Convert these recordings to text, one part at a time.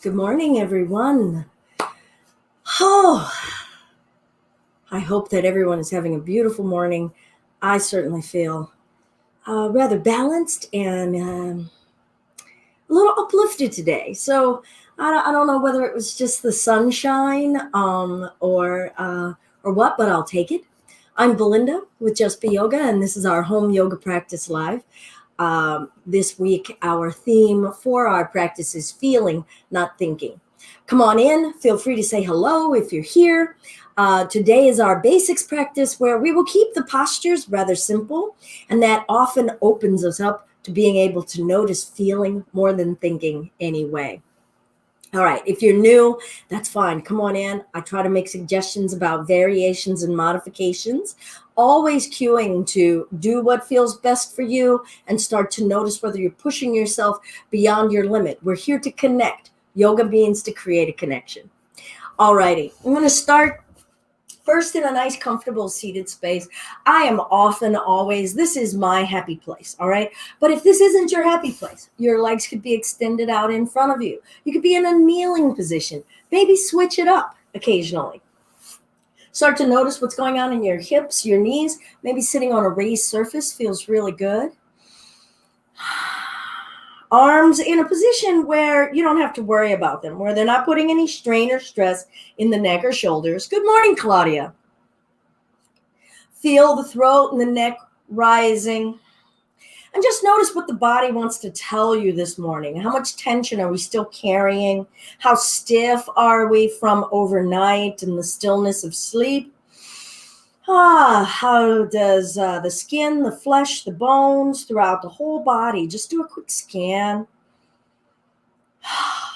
Good morning, everyone. Oh, I hope that everyone is having a beautiful morning. I certainly feel rather balanced and a little uplifted today. So I don't know whether it was just the sunshine or what, but I'll take it. I'm Belinda with Just Be Yoga, and this is our home yoga practice live. This week, our theme for our practice is feeling, not thinking. Come on in. Feel free to say hello if you're here. Today is our basics practice where we will keep the postures rather simple, and that often opens us up to being able to notice feeling more than thinking anyway. All right, if you're new, that's fine. Come on in. I try to make suggestions about variations and modifications, always cueing to do what feels best for you and start to notice whether you're pushing yourself beyond your limit. We're here to connect. Yoga means to create a connection. All righty, I'm going to start first in a nice, comfortable seated space. I am often always, this is my happy place, all right? But if this isn't your happy place, your legs could be extended out in front of you. You could be in a kneeling position. Maybe switch it up occasionally. Start to notice what's going on in your hips, your knees. Maybe sitting on a raised surface feels really good. Arms in a position where you don't have to worry about them, where they're not putting any strain or stress in the neck or shoulders. Good morning, Claudia. Feel the throat and the neck rising. And just notice what the body wants to tell you this morning. How much tension are we still carrying? How stiff are we from overnight and the stillness of sleep? How does the skin, the flesh, the bones throughout the whole body, just do a quick scan.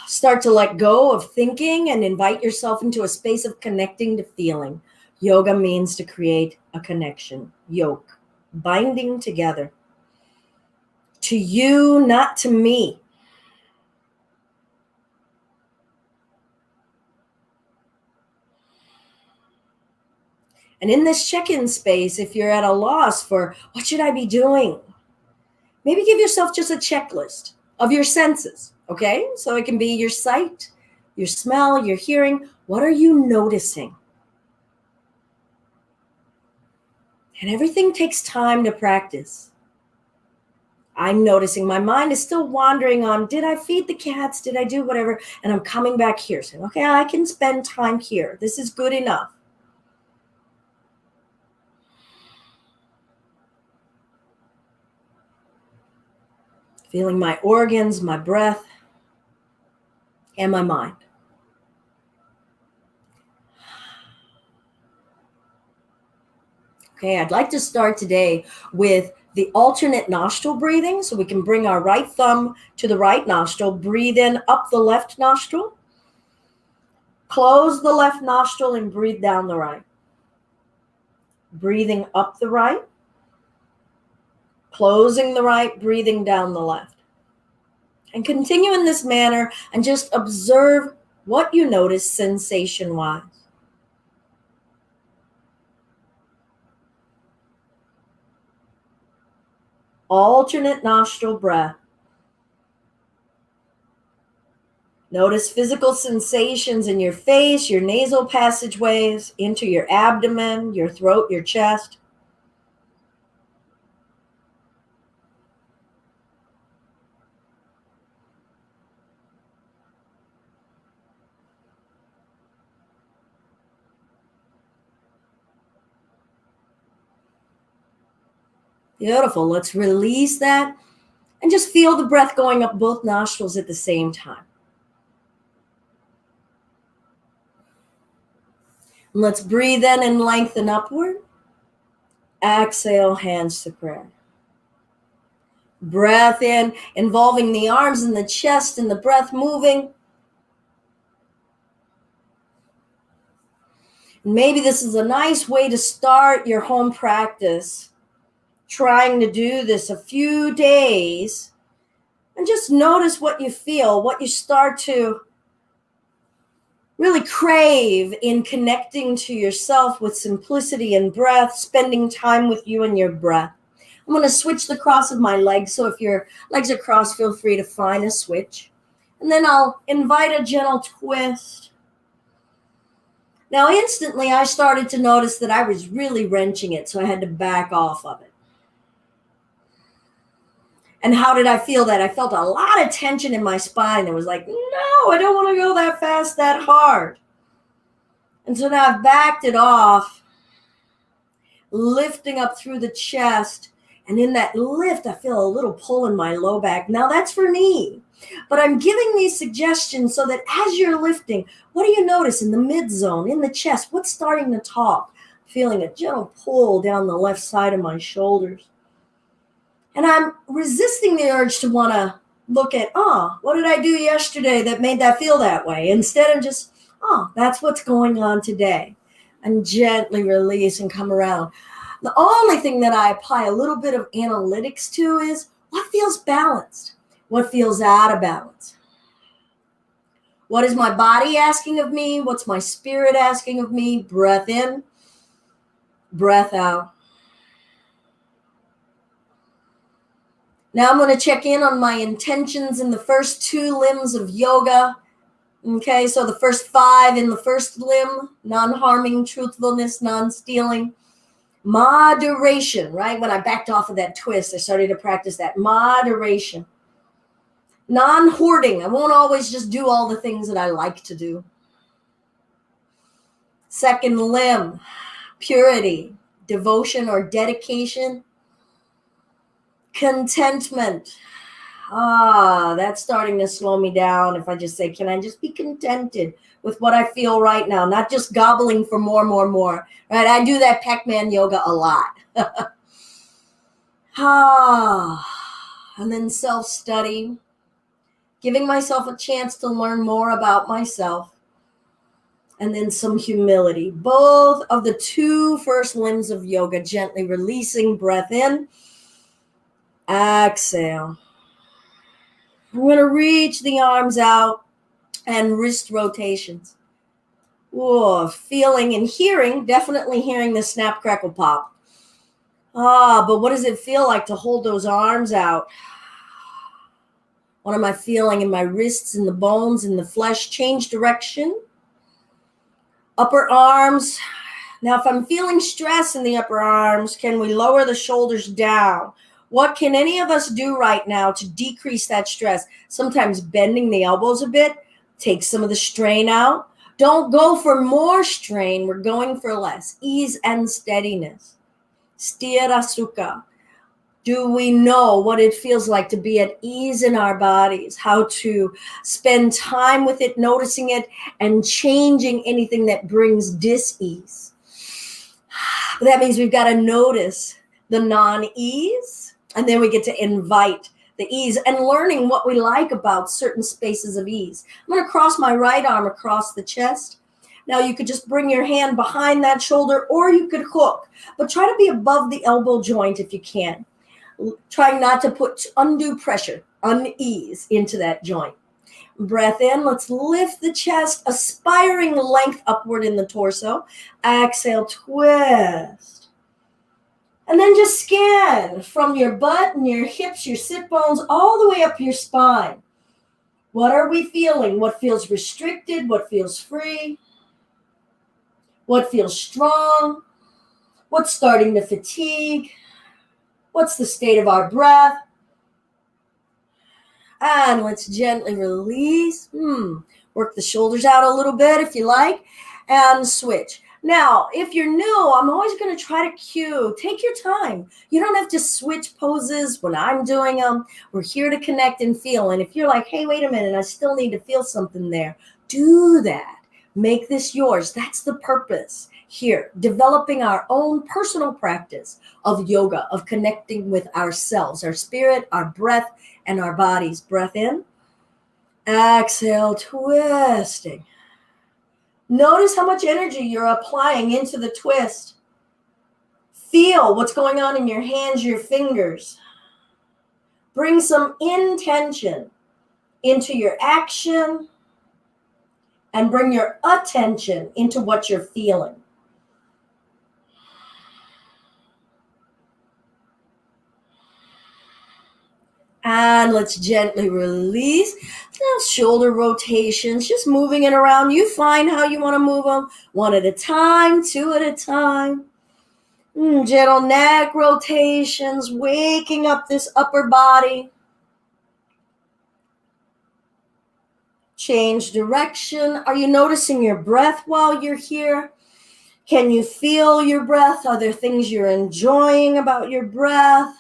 Start to let go of thinking and invite yourself into a space of connecting to feeling. Yoga means to create a connection, yoke, binding together. To you, not to me. And in this check-in space, if you're at a loss for what should I be doing, maybe give yourself just a checklist of your senses, okay? So it can be your sight, your smell, your hearing. What are you noticing? And everything takes time to practice. I'm noticing my mind is still wandering on, did I feed the cats? Did I do whatever? And I'm coming back here saying, okay, I can spend time here. This is good enough. Feeling my organs, my breath, and my mind. Okay, I'd like to start today with the alternate nostril breathing. So we can bring our right thumb to the right nostril, breathe in up the left nostril, close the left nostril and breathe down the right. Breathing up the right, closing the right, breathing down the left. And continue in this manner and just observe what you notice sensation-wise. Alternate nostril breath. Notice physical sensations in your face, your nasal passageways, into your abdomen, your throat, your chest. Beautiful. Let's release that and just feel the breath going up both nostrils at the same time. And let's breathe in and lengthen upward. Exhale, hands to prayer. Breath in, involving the arms and the chest and the breath moving. Maybe this is a nice way to start your home practice. Trying to do this a few days and just notice what you feel, what you start to really crave in connecting to yourself with simplicity and breath, spending time with you and your breath. I'm going to switch the cross of my legs. So if your legs are crossed, feel free to find a switch. And then I'll invite a gentle twist. Now, instantly, I started to notice that I was really wrenching it, so I had to back off of it. And how did I feel that? I felt a lot of tension in my spine. It was like, no, I don't want to go that fast, that hard. And so now I've backed it off, lifting up through the chest. And in that lift, I feel a little pull in my low back. Now that's for me. But I'm giving these suggestions so that as you're lifting, what do you notice in the mid zone, in the chest? What's starting to talk? Feeling a gentle pull down the left side of my shoulders. And I'm resisting the urge to want to look at, what did I do yesterday that made that feel that way? Instead of just, that's what's going on today. And gently release and come around. The only thing that I apply a little bit of analytics to is what feels balanced, what feels out of balance. What is my body asking of me? What's my spirit asking of me? Breath in, breath out. Now I'm going to check in on my intentions in the first 2 limbs of yoga. Okay, so the first 5 in the first limb, non-harming, truthfulness, non-stealing. Moderation, right? When I backed off of that twist, I started to practice that moderation. Non-hoarding. I won't always just do all the things that I like to do. Second limb, purity, devotion or dedication. Contentment. That's starting to slow me down if I just say, can I just be contented with what I feel right now? Not just gobbling for more, right? I do that Pac-Man yoga a lot. And then self-study, giving myself a chance to learn more about myself. And then some humility. Both of the 2 first limbs of yoga, gently releasing, breath in, exhale. I'm going to reach the arms out and wrist rotations. Whoa, feeling and hearing, definitely hearing the snap, crackle, pop. But what does it feel like to hold those arms out? What am I feeling in my wrists, in the bones, in the flesh? Change direction. Upper arms. Now, if I'm feeling stress in the upper arms, can we lower the shoulders down? What can any of us do right now to decrease that stress? Sometimes bending the elbows a bit takes some of the strain out. Don't go for more strain. We're going for less. Ease and steadiness. Sthira Sukha. Do we know what it feels like to be at ease in our bodies? How to spend time with it, noticing it, and changing anything that brings dis-ease. That means we've got to notice the non-ease. And then we get to invite the ease and learning what we like about certain spaces of ease. I'm going to cross my right arm across the chest. Now you could just bring your hand behind that shoulder or you could hook, but try to be above the elbow joint if you can. Trying not to put undue pressure, unease into that joint. Breath in, let's lift the chest, aspiring length upward in the torso. Exhale, twist. And then just scan from your butt and your hips, your sit bones, all the way up your spine. What are we feeling? What feels restricted? What feels free? What feels strong? What's starting to fatigue? What's the state of our breath? And let's gently release. Work the shoulders out a little bit if you like, and switch. Now, if you're new, I'm always going to try to cue. Take your time. You don't have to switch poses when I'm doing them. We're here to connect and feel. And if you're like, hey, wait a minute, I still need to feel something there, do that. Make this yours. That's the purpose here. Developing our own personal practice of yoga, of connecting with ourselves, our spirit, our breath, and our bodies. Breath in. Exhale, twisting. Notice how much energy you're applying into the twist. Feel what's going on in your hands, your fingers. Bring some intention into your action and bring your attention into what you're feeling. And let's gently release. Now shoulder rotations, just moving it around. You find how you want to move them, one at a time, two at a time. Gentle neck rotations, waking up this upper body. Change direction. Are you noticing your breath while you're here? Can you feel your breath? Are there things you're enjoying about your breath?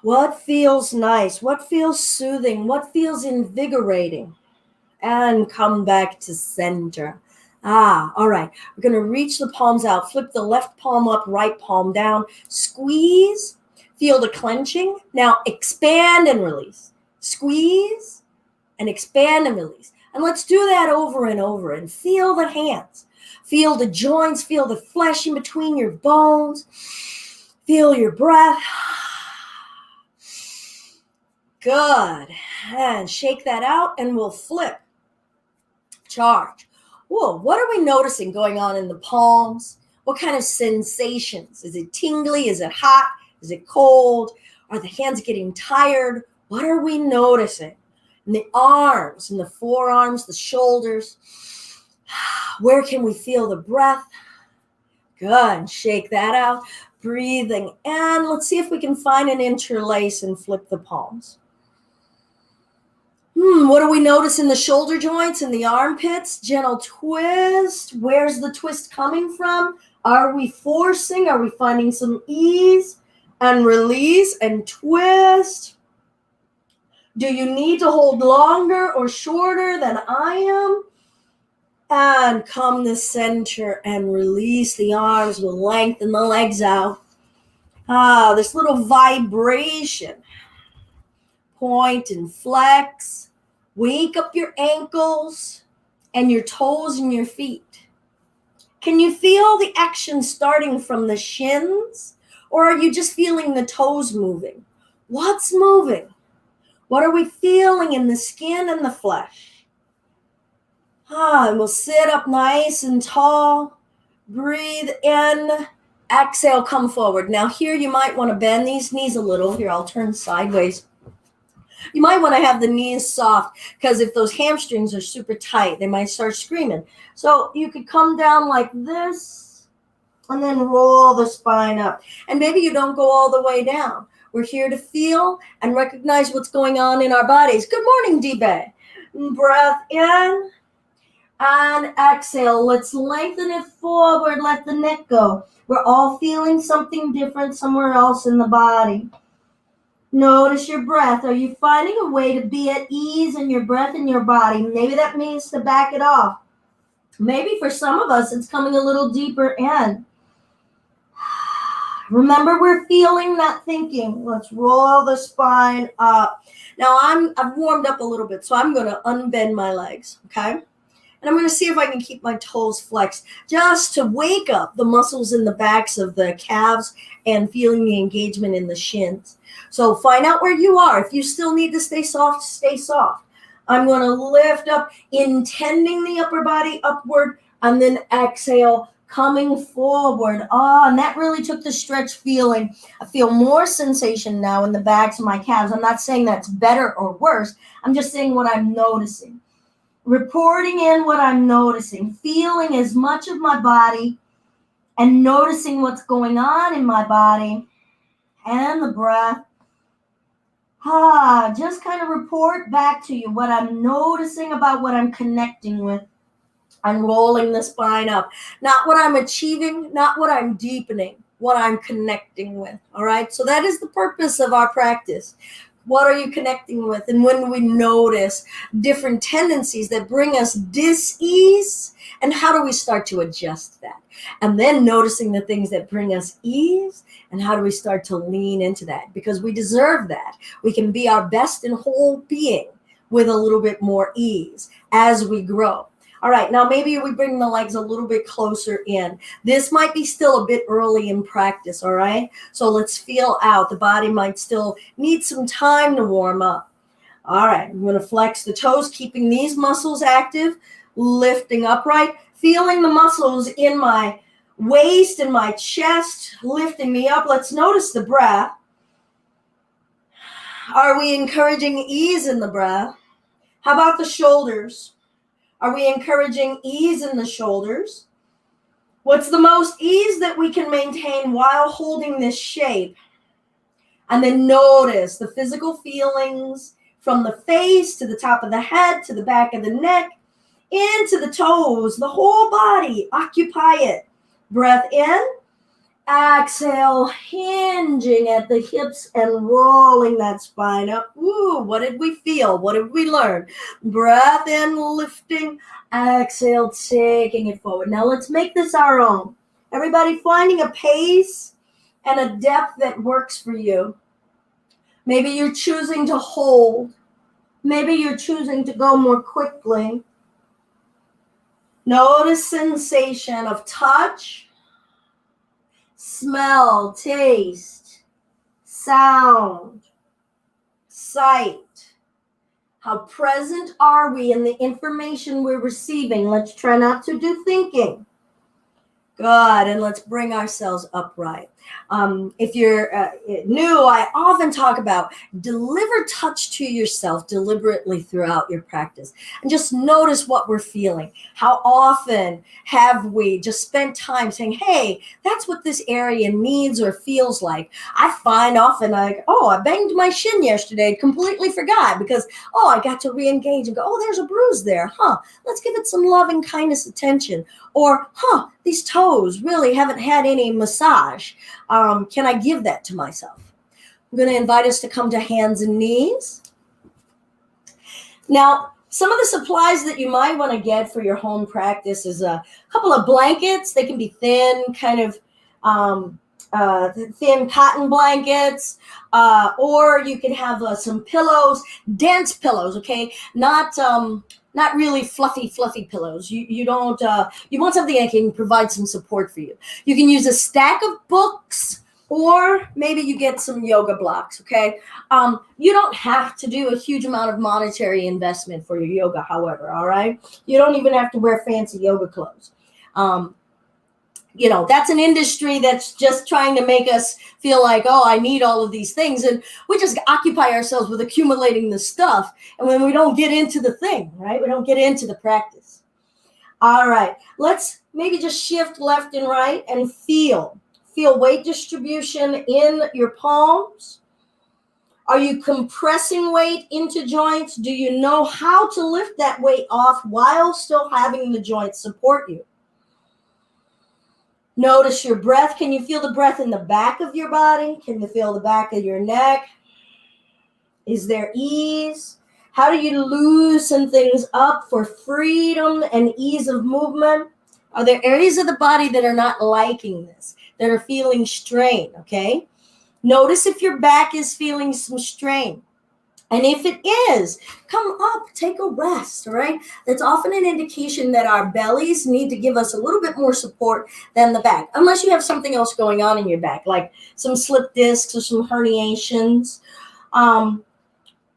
What feels nice? What feels soothing? What feels invigorating? And come back to center. All right. We're going to reach the palms out. Flip the left palm up, right palm down. Squeeze. Feel the clenching. Now expand and release. Squeeze and expand and release. And let's do that over and over. And feel the hands. Feel the joints. Feel the flesh in between your bones. Feel your breath. Good. And shake that out and we'll flip. Charge. Whoa, what are we noticing going on in the palms? What kind of sensations? Is it tingly? Is it hot? Is it cold? Are the hands getting tired? What are we noticing? In the arms, in the forearms, the shoulders. Where can we feel the breath? Good. Shake that out. Breathing in. Let's see if we can find an interlace and flip the palms. What do we notice in the shoulder joints and the armpits? Gentle twist. Where's the twist coming from? Are we forcing? Are we finding some ease? And release and twist. Do you need to hold longer or shorter than I am? And come to center and release the arms. We'll lengthen the legs out. This little vibration. Point and flex. Wake up your ankles and your toes and your feet. Can you feel the action starting from the shins? Or are you just feeling the toes moving? What's moving? What are we feeling in the skin and the flesh? And we'll sit up nice and tall. Breathe in. Exhale, come forward. Now here you might want to bend these knees a little. Here, I'll turn sideways. You might want to have the knees soft because if those hamstrings are super tight, they might start screaming. So you could come down like this and then roll the spine up. And maybe you don't go all the way down. We're here to feel and recognize what's going on in our bodies. Good morning, D-Bay. Breath in and exhale. Let's lengthen it forward. Let the neck go. We're all feeling something different somewhere else in the body. Notice your breath. Are you finding a way to be at ease in your breath and your body? Maybe that means to back it off. Maybe for some of us, it's coming a little deeper in. Remember, we're feeling, not thinking. Let's roll the spine up. Now, I've warmed up a little bit, so I'm going to unbend my legs, okay? And I'm going to see if I can keep my toes flexed just to wake up the muscles in the backs of the calves and feeling the engagement in the shins. So find out where you are. If you still need to stay soft, stay soft. I'm going to lift up, intending the upper body upward, and then exhale, coming forward. And that really took the stretch feeling. I feel more sensation now in the backs of my calves. I'm not saying that's better or worse. I'm just saying what I'm noticing. Reporting in what I'm noticing, feeling as much of my body and noticing what's going on in my body and the breath. Just kind of report back to you what I'm noticing about what I'm connecting with. I'm rolling the spine up. Not what I'm achieving, not what I'm deepening, what I'm connecting with. All right. So that is the purpose of our practice. What are you connecting with? And when we notice different tendencies that bring us dis-ease, and how do we start to adjust that? And then noticing the things that bring us ease, and how do we start to lean into that? Because we deserve that. We can be our best and whole being with a little bit more ease as we grow. All right, now maybe we bring the legs a little bit closer in. This might be still a bit early in practice, all right? So let's feel out. The body might still need some time to warm up. All right, I'm going to flex the toes, keeping these muscles active, lifting upright, feeling the muscles in my waist and my chest, lifting me up. Let's notice the breath. Are we encouraging ease in the breath? How about the shoulders? Are we encouraging ease in the shoulders? What's the most ease that we can maintain while holding this shape? And then notice the physical feelings from the face to the top of the head to the back of the neck, into the toes, the whole body. Occupy it. Breath in. Exhale, hinging at the hips and rolling that spine up. Ooh, what did we feel? What did we learn? Breath in, lifting. Exhale, taking it forward. Now let's make this our own. Everybody finding a pace and a depth that works for you. Maybe you're choosing to hold. Maybe you're choosing to go more quickly. Notice sensation of touch, smell, taste, sound, sight. How present are we in the information we're receiving? Let's try not to do thinking. Good, and let's bring ourselves upright. If you're new, I often talk about deliver touch to yourself deliberately throughout your practice. And just notice what we're feeling. How often have we just spent time saying, hey, that's what this area needs or feels like. I find often like, oh, I banged my shin yesterday, completely forgot because, oh, I got to re-engage and go, oh, there's a bruise there. Let's give it some love and kindness attention. Or, these toes really haven't had any massage. Can I give that to myself? I'm going to invite us to come to hands and knees. Now, some of the supplies that you might want to get for your home practice is a couple of blankets. They can be thin, kind of thin cotton blankets, or you can have some pillows, dense pillows, okay? Not really fluffy pillows. You don't, you want something that can provide some support for you. You can use a stack of books, or maybe you get some yoga blocks, okay? You don't have to do a huge amount of monetary investment for your yoga, however, all right? You don't even have to wear fancy yoga clothes. That's an industry that's just trying to make us feel like, oh, I need all of these things. And we just occupy ourselves with accumulating the stuff. And when we don't get into the thing, right? We don't get into the practice. All right. Let's maybe just shift left and right and feel weight distribution in your palms. Are you compressing weight into joints? Do you know how to lift that weight off while still having the joints support you? Notice your breath. Can you feel the breath in the back of your body? Can you feel the back of your neck? Is there ease? How do you loosen things up for freedom and ease of movement? Are there areas of the body that are not liking this, that are feeling strain, okay? Notice if your back is feeling some strain. And if it is, come up, take a rest, all right? That's often an indication that our bellies need to give us a little bit more support than the back, unless you have something else going on in your back, like some slip discs or some herniations. I'm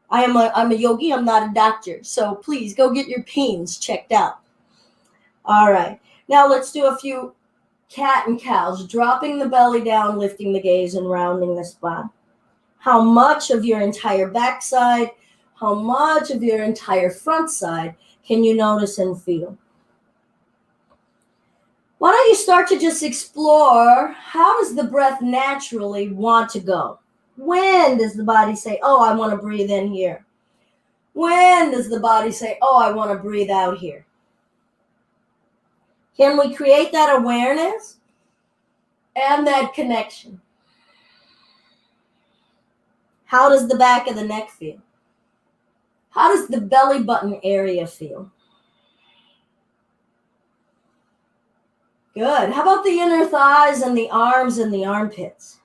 a yogi, I'm not a doctor, so please go get your pains checked out. All right, now let's do a few cat and cows, dropping the belly down, lifting the gaze, and rounding the spine. How much of your entire backside, how much of your entire front side can you notice and feel? Why don't you start to just explore, how does the breath naturally want to go? When does the body say, oh, I want to breathe in here? When does the body say, oh, I want to breathe out here? Can we create that awareness and that connection? How does the back of the neck feel? How does the belly button area feel? Good. How about the inner thighs and the arms and the armpits?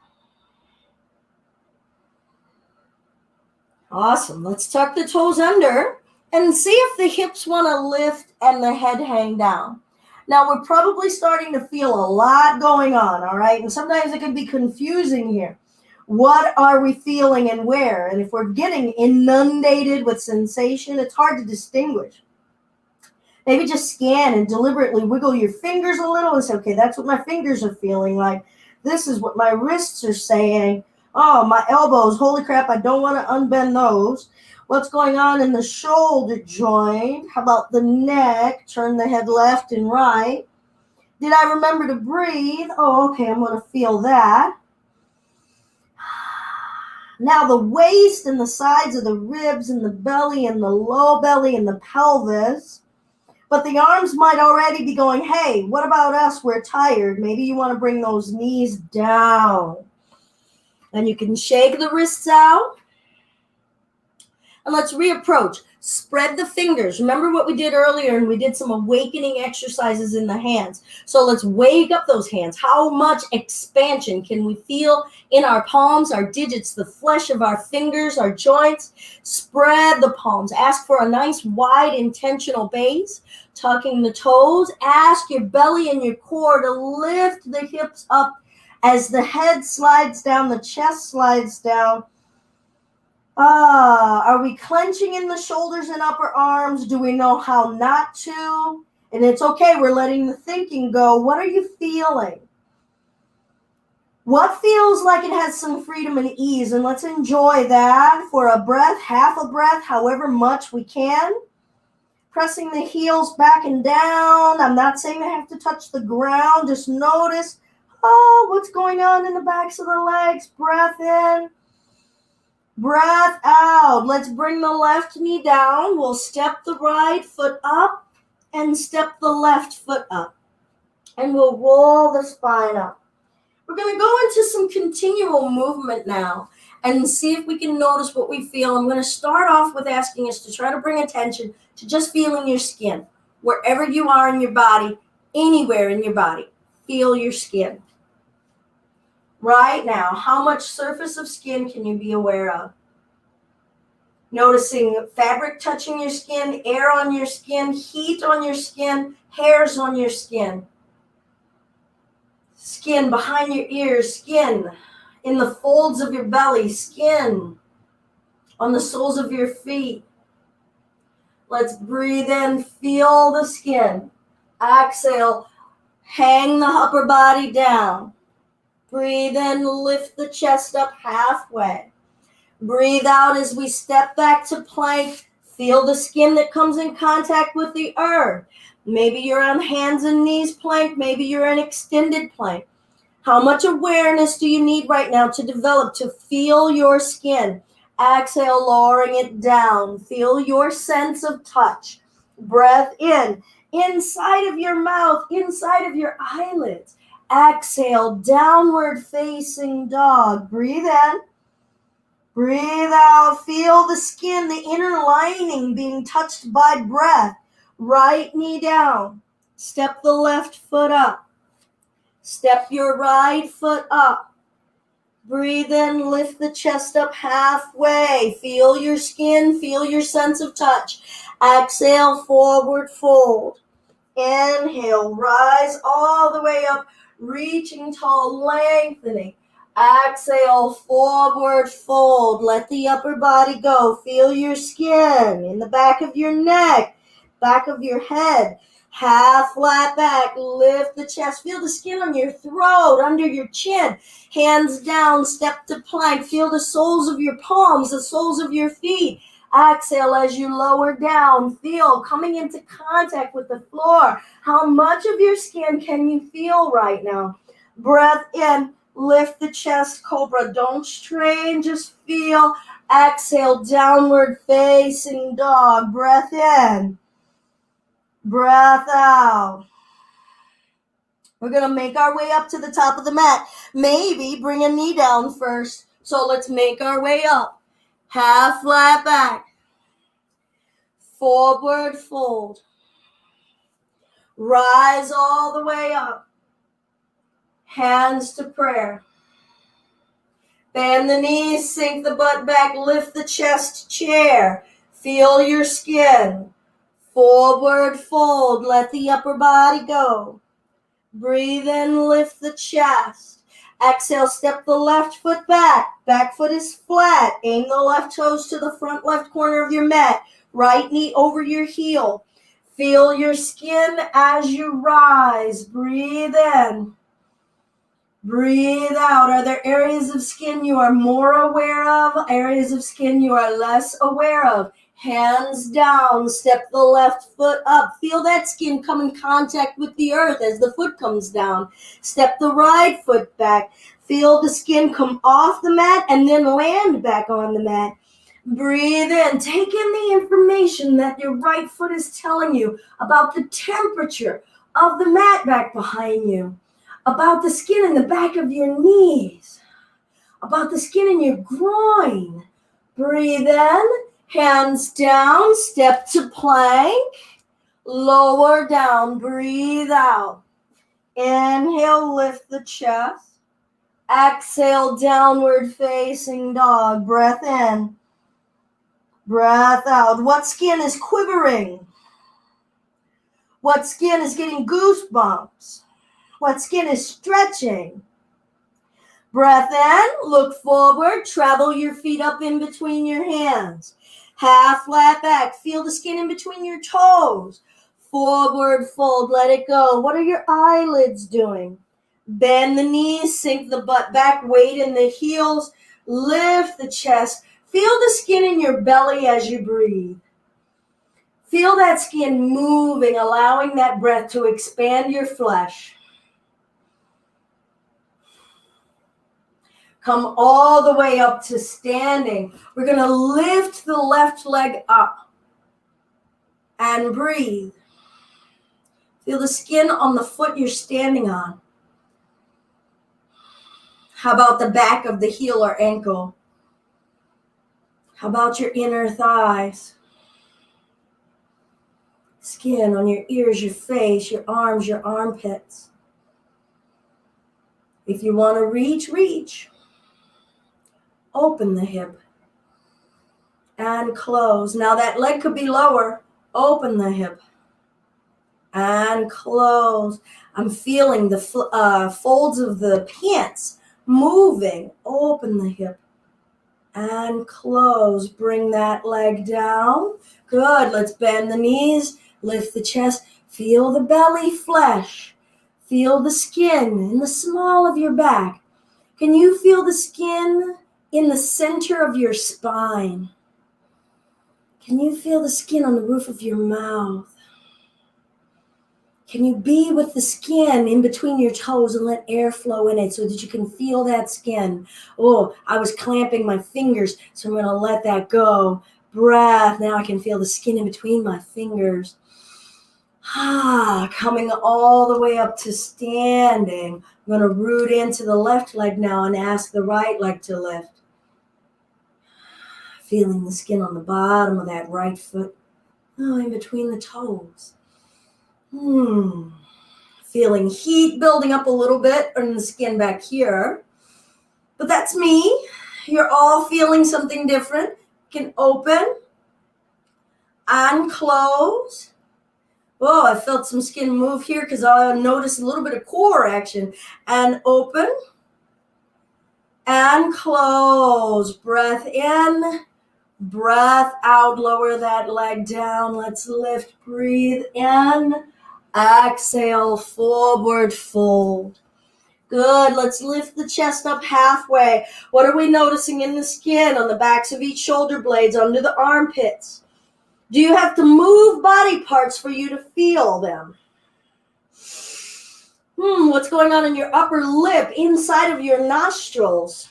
Awesome. Let's tuck the toes under and see if the hips want to lift and the head hang down. Now, we're probably starting to feel a lot going on, all right? And sometimes it can be confusing here. What are we feeling and where? And if we're getting inundated with sensation, it's hard to distinguish. Maybe just scan and deliberately wiggle your fingers a little and say, okay, that's what my fingers are feeling like. This is what my wrists are saying. Oh, my elbows. Holy crap, I don't want to unbend those. What's going on in the shoulder joint? How about the neck? Turn the head left and right. Did I remember to breathe? Oh, okay, I'm going to feel that. Now the waist and the sides of the ribs and the belly and the low belly and the pelvis. But the arms might already be going, hey, what about us? We're tired. Maybe you want to bring those knees down. And you can shake the wrists out. And let's reapproach. Spread the fingers. Remember what we did earlier, and we did some awakening exercises in the hands. So let's wake up those hands. How much expansion can we feel in our palms, our digits, the flesh of our fingers, our joints? Spread the palms. Ask for a nice wide intentional base. Tucking the toes. Ask your belly and your core to lift the hips up as the head slides down, the chest slides down. Are we clenching in the shoulders and upper arms? Do we know how not to? And it's okay, we're letting the thinking go. What are you feeling? What feels like it has some freedom and ease? And let's enjoy that for a breath, half a breath, however much we can. Pressing the heels back and down. I'm not saying they have to touch the ground. Just notice, what's going on in the backs of the legs. Breath in. Breath out. Let's bring the left knee down. We'll step the right foot up and step the left foot up. And we'll roll the spine up. We're going to go into some continual movement now and see if we can notice what we feel. I'm going to start off with asking us to try to bring attention to just feeling your skin. Wherever you are in your body, anywhere in your body, feel your skin. Right now, how much surface of skin can you be aware of? Noticing fabric touching your skin, air on your skin, heat on your skin, hairs on your skin. Skin behind your ears, skin in the folds of your belly, skin on the soles of your feet. Let's breathe in, feel the skin. Exhale, hang the upper body down. Breathe in, lift the chest up halfway. Breathe out as we step back to plank. Feel the skin that comes in contact with the earth. Maybe you're on hands and knees plank. Maybe you're in extended plank. How much awareness do you need right now to develop to feel your skin? Exhale, lowering it down. Feel your sense of touch. Breath in. Inside of your mouth, inside of your eyelids. Exhale, downward facing dog. Breathe in. Breathe out. Feel the skin, the inner lining being touched by breath. Right knee down. Step the left foot up. Step your right foot up. Breathe in, lift the chest up halfway. Feel your skin, feel your sense of touch. Exhale, forward fold. Inhale, rise all the way up, reaching tall, lengthening. Exhale, forward fold. Let the upper body go. Feel your skin in the back of your neck, back of your head. Half flat back, lift the chest. Feel the skin on your throat, under your chin. Hands down, step to plank. Feel the soles of your palms, the soles of your feet. Exhale as you lower down. Feel coming into contact with the floor. How much of your skin can you feel right now? Breath in, lift the chest, cobra. Don't strain, just feel. Exhale, downward facing dog. Breath in. Breath out. We're going to make our way up to the top of the mat. Maybe bring a knee down first. So let's make our way up. Half flat back. Forward fold. Rise all the way up. Hands to prayer. Bend the knees, sink the butt back, lift the chest, chair. Feel your skin. Forward fold, let the upper body go. Breathe in, lift the chest. Exhale, step the left foot back. Back foot is flat. Aim the left toes to the front left corner of your mat. Right knee over your heel. Feel your skin as you rise. Breathe in. Breathe out. Are there areas of skin you are more aware of? Areas of skin you are less aware of? Hands down. Step the left foot up. Feel that skin come in contact with the earth as the foot comes down. Step the right foot back. Feel the skin come off the mat and then land back on the mat. Breathe in. Take in the information that your right foot is telling you about the temperature of the mat back behind you, about the skin in the back of your knees, about the skin in your groin. Breathe in, hands down, step to plank, lower down, breathe out. Inhale, lift the chest. Exhale, downward facing dog. Breath in, breath out. What skin is quivering? What skin is getting goosebumps? What skin is stretching? Breath in, look forward, travel your feet up in between your hands. Half flat back, feel the skin in between your toes. Forward fold, let it go. What are your eyelids doing? Bend the knees, sink the butt back, weight in the heels, lift the chest. Feel the skin in your belly as you breathe. Feel that skin moving, allowing that breath to expand your flesh. Come all the way up to standing. We're going to lift the left leg up and breathe. Feel the skin on the foot you're standing on. How about the back of the heel or ankle? How about your inner thighs? Skin on your ears, your face, your arms, your armpits. If you want to reach, reach. Open the hip and close. Now that leg could be lower. Open the hip and close. I'm feeling the folds of the pants moving. Open the hip and close. Bring that leg down. Good. Let's bend the knees. Lift the chest. Feel the belly flesh. Feel the skin in the small of your back. Can you feel the skin in the center of your spine? Can you feel the skin on the roof of your mouth? Can you be with the skin in between your toes and let air flow in it so that you can feel that skin? Oh, I was clamping my fingers, so I'm going to let that go. Breath. Now I can feel the skin in between my fingers. Coming all the way up to standing. I'm going to root into the left leg now and ask the right leg to lift. Feeling the skin on the bottom of that right foot. In between the toes. Feeling heat building up a little bit in the skin back here. But that's me. You're all feeling something different. You can open and close. Oh, I felt some skin move here because I noticed a little bit of core action. And open and close. Breath in. Breath out, lower that leg down. Let's lift, breathe in. Exhale, forward fold. Good, let's lift the chest up halfway. What are we noticing in the skin, on the backs of each shoulder blades, under the armpits? Do you have to move body parts for you to feel them? What's going on in your upper lip, inside of your nostrils?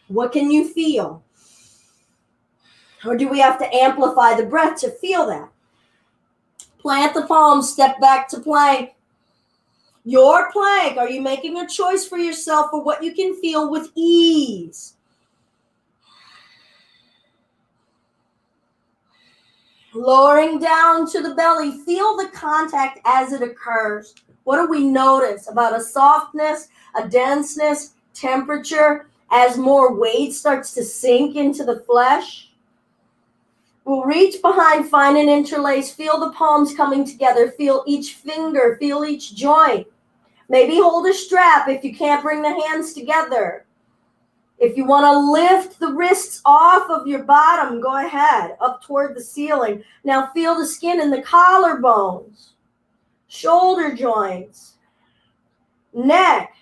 What can you feel? Or do we have to amplify the breath to feel that? Plant the palms, step back to plank. Your plank. Are you making a choice for yourself for what you can feel with ease? Lowering down to the belly. Feel the contact as it occurs. What do we notice about a softness, a denseness, temperature as more weight starts to sink into the flesh? We'll reach behind, find an interlace, feel the palms coming together, feel each finger, feel each joint. Maybe hold a strap if you can't bring the hands together. If you want to lift the wrists off of your bottom, go ahead, up toward the ceiling. Now feel the skin in the collarbones, shoulder joints, neck,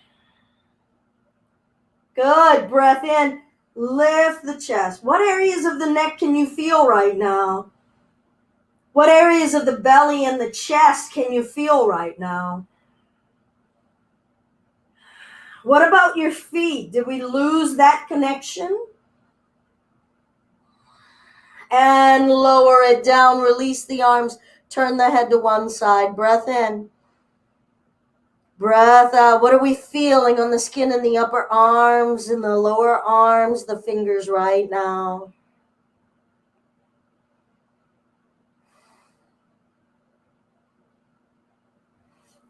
Good. Breath in. Lift the chest. What areas of the neck can you feel right now? What areas of the belly and the chest can you feel right now? What about your feet? Did we lose that connection? And lower it down. Release the arms. Turn the head to one side. Breath in. Breath out. What are we feeling on the skin in the upper arms and the lower arms, the fingers right now?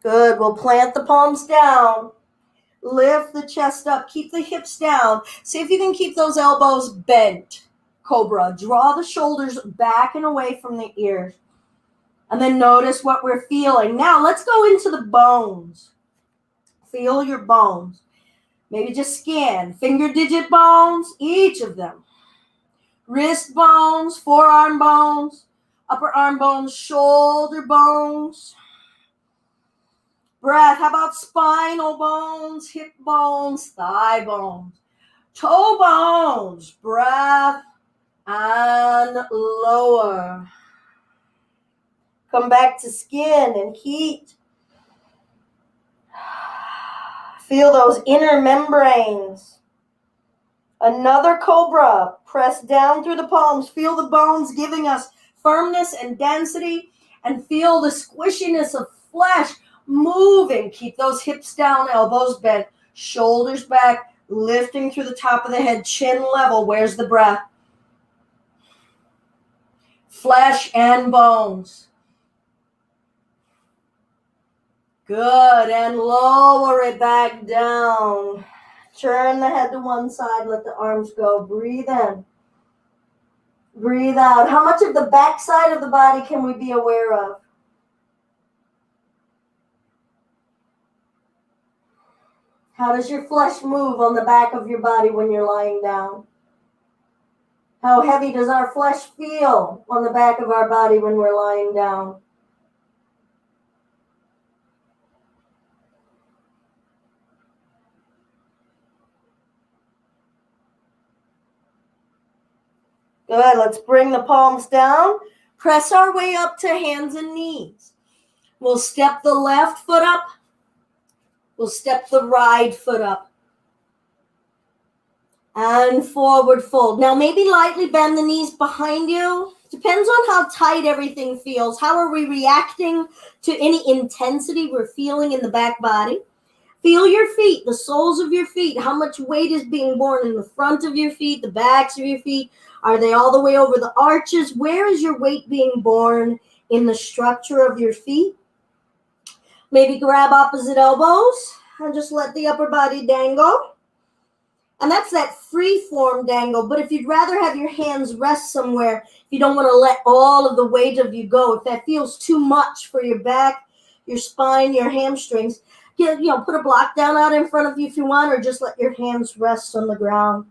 Good. We'll plant the palms down. Lift the chest up. Keep the hips down. See if you can keep those elbows bent. Cobra. Draw the shoulders back and away from the ears. And then notice what we're feeling. Now let's go into the bones. Feel your bones. Maybe just skin. Finger digit bones, each of them. Wrist bones, forearm bones, upper arm bones, shoulder bones. Breath. How about spinal bones, hip bones, thigh bones, toe bones? Breath and lower. Come back to skin and heat. Feel those inner membranes. Another cobra. Press down through the palms. Feel the bones giving us firmness and density. And feel the squishiness of flesh moving. Keep those hips down, elbows bent, shoulders back, lifting through the top of the head, chin level. Where's the breath? Flesh and bones. Good. And lower it back down. Turn the head to one side. Let the arms go. Breathe in. Breathe out. How much of the back side of the body can we be aware of? How does your flesh move on the back of your body when you're lying down? How heavy does our flesh feel on the back of our body when we're lying down? Good. Let's bring the palms down. Press our way up to hands and knees. We'll step the left foot up. We'll step the right foot up. And forward fold. Now maybe lightly bend the knees behind you. Depends on how tight everything feels. How are we reacting to any intensity we're feeling in the back body? Feel your feet, the soles of your feet. How much weight is being borne in the front of your feet, the backs of your feet? Are they all the way over the arches? Where is your weight being borne in the structure of your feet? Maybe grab opposite elbows and just let the upper body dangle. And that's that free form dangle. But if you'd rather have your hands rest somewhere, if you don't want to let all of the weight of you go, if that feels too much for your back, your spine, your hamstrings, put a block down out in front of you if you want, or just let your hands rest on the ground.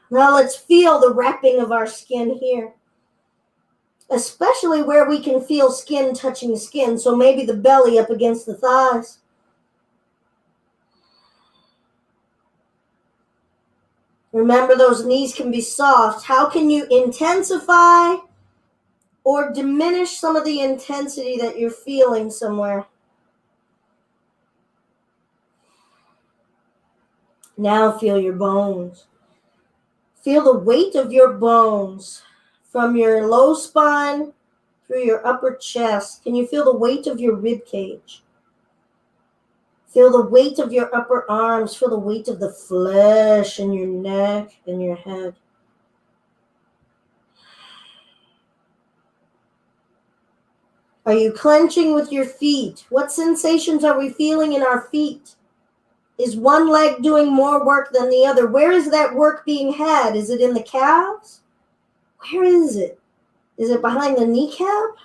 Now let's feel the wrapping of our skin here, especially where we can feel skin touching skin. So maybe the belly up against the thighs. Remember, those knees can be soft. How can you intensify or diminish some of the intensity that you're feeling somewhere? Now feel your bones. Feel the weight of your bones from your low spine through your upper chest. Can you feel the weight of your rib cage? Feel the weight of your upper arms. Feel the weight of the flesh in your neck and your head. Are you clenching with your feet? What sensations are we feeling in our feet? Is one leg doing more work than the other? Where is that work being had? Is it in the calves? Where is it? Is it behind the kneecap?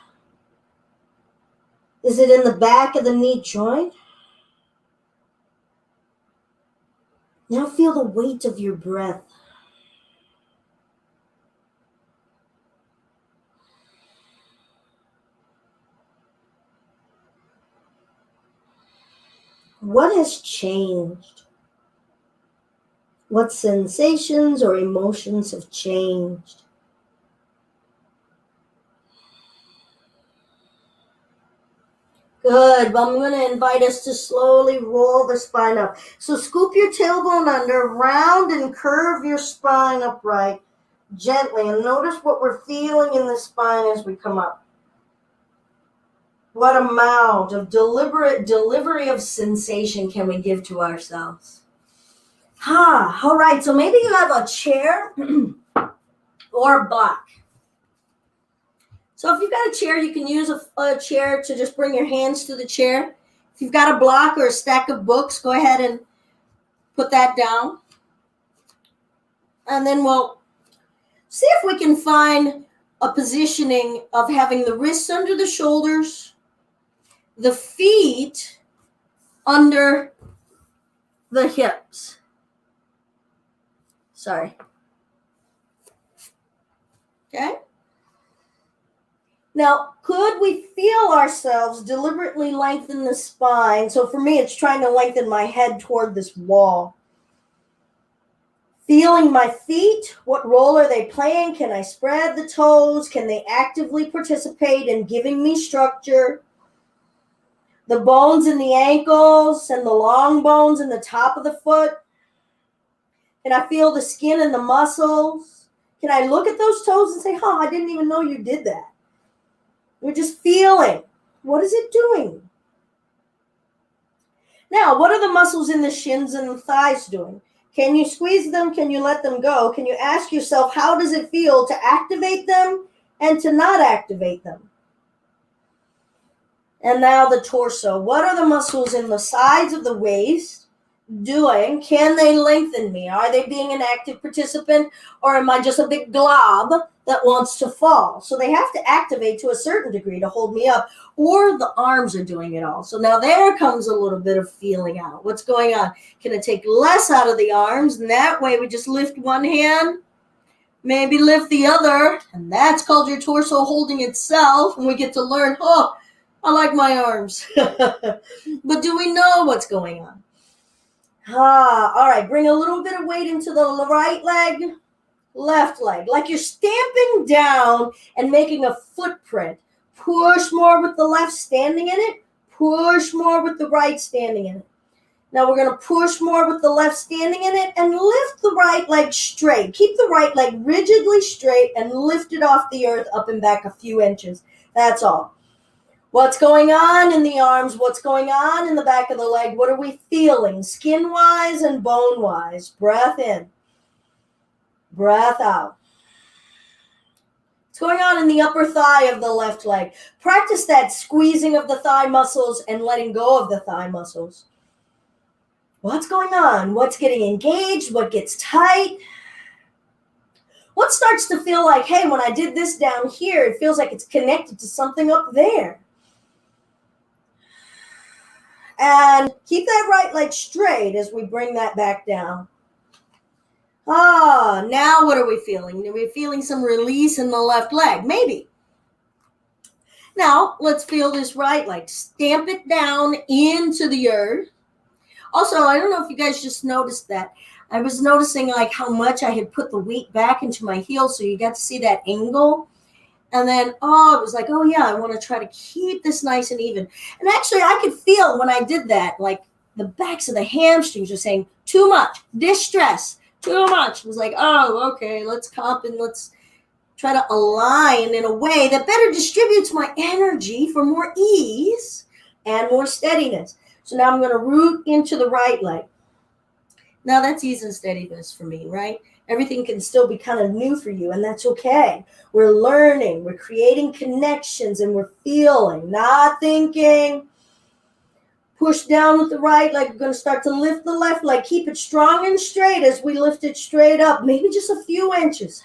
Is it in the back of the knee joint? Now feel the weight of your breath. What has changed? What sensations or emotions have changed? Good. Well, I'm going to invite us to slowly roll the spine up. So scoop your tailbone under, round and curve your spine upright gently. And notice what we're feeling in the spine as we come up. What amount of deliberate delivery of sensation can we give to ourselves? All right. So maybe you have a chair or a block. So if you've got a chair, you can use a chair to just bring your hands to the chair. If you've got a block or a stack of books, go ahead and put that down. And then we'll see if we can find a positioning of having the wrists under the shoulders, the feet under the hips. Sorry. Okay. Now, could we feel ourselves deliberately lengthen the spine? So for me, it's trying to lengthen my head toward this wall. Feeling my feet, what role are they playing? Can I spread the toes? Can they actively participate in giving me structure? The bones in the ankles and the long bones in the top of the foot. Can I feel the skin and the muscles? Can I look at those toes and say, I didn't even know you did that? We're just feeling. What is it doing? Now, what are the muscles in the shins and the thighs doing? Can you squeeze them? Can you let them go? Can you ask yourself, how does it feel to activate them and to not activate them? And now the torso. What are the muscles in the sides of the waist doing? Can they lengthen me? Are they being an active participant, or am I just a big glob that wants to fall? So they have to activate to a certain degree to hold me up, or the arms are doing it all. So now there comes a little bit of feeling out. What's going on? Can I take less out of the arms? And that way we just lift one hand, maybe lift the other, and that's called your torso holding itself. And we get to learn, I like my arms. But do we know what's going on? All right, bring a little bit of weight into the right leg, left leg, like you're stamping down and making a footprint. Push more with the left standing in it, push more with the right standing in it. Now we're going to push more with the left standing in it and lift the right leg straight. Keep the right leg rigidly straight and lift it off the earth up and back a few inches. That's all. What's going on in the arms? What's going on in the back of the leg? What are we feeling? Skin-wise and bone-wise. Breath in. Breath out. What's going on in the upper thigh of the left leg? Practice that squeezing of the thigh muscles and letting go of the thigh muscles. What's going on? What's getting engaged? What gets tight? What starts to feel like, hey, when I did this down here, it feels like it's connected to something up there. And keep that right leg straight as we bring that back down. Now what are we feeling? Are we feeling some release in the left leg? Maybe. Now, let's feel this right leg. Stamp it down into the earth. Also, I don't know if you guys just noticed that. I was noticing like how much I had put the weight back into my heel, so you got to see that angle. And then, it was like, I want to try to keep this nice and even. And actually, I could feel when I did that, like the backs of the hamstrings were saying, too much, distress, too much. It was like, okay, let's comp and let's try to align in a way that better distributes my energy for more ease and more steadiness. So now I'm going to root into the right leg. Now that's ease and steadiness for me, right? Everything can still be kind of new for you, and that's okay. We're learning, we're creating connections, and we're feeling, not thinking. Push down with the right leg. We're going to start to lift the left leg. Keep it strong and straight as we lift it straight up, maybe just a few inches.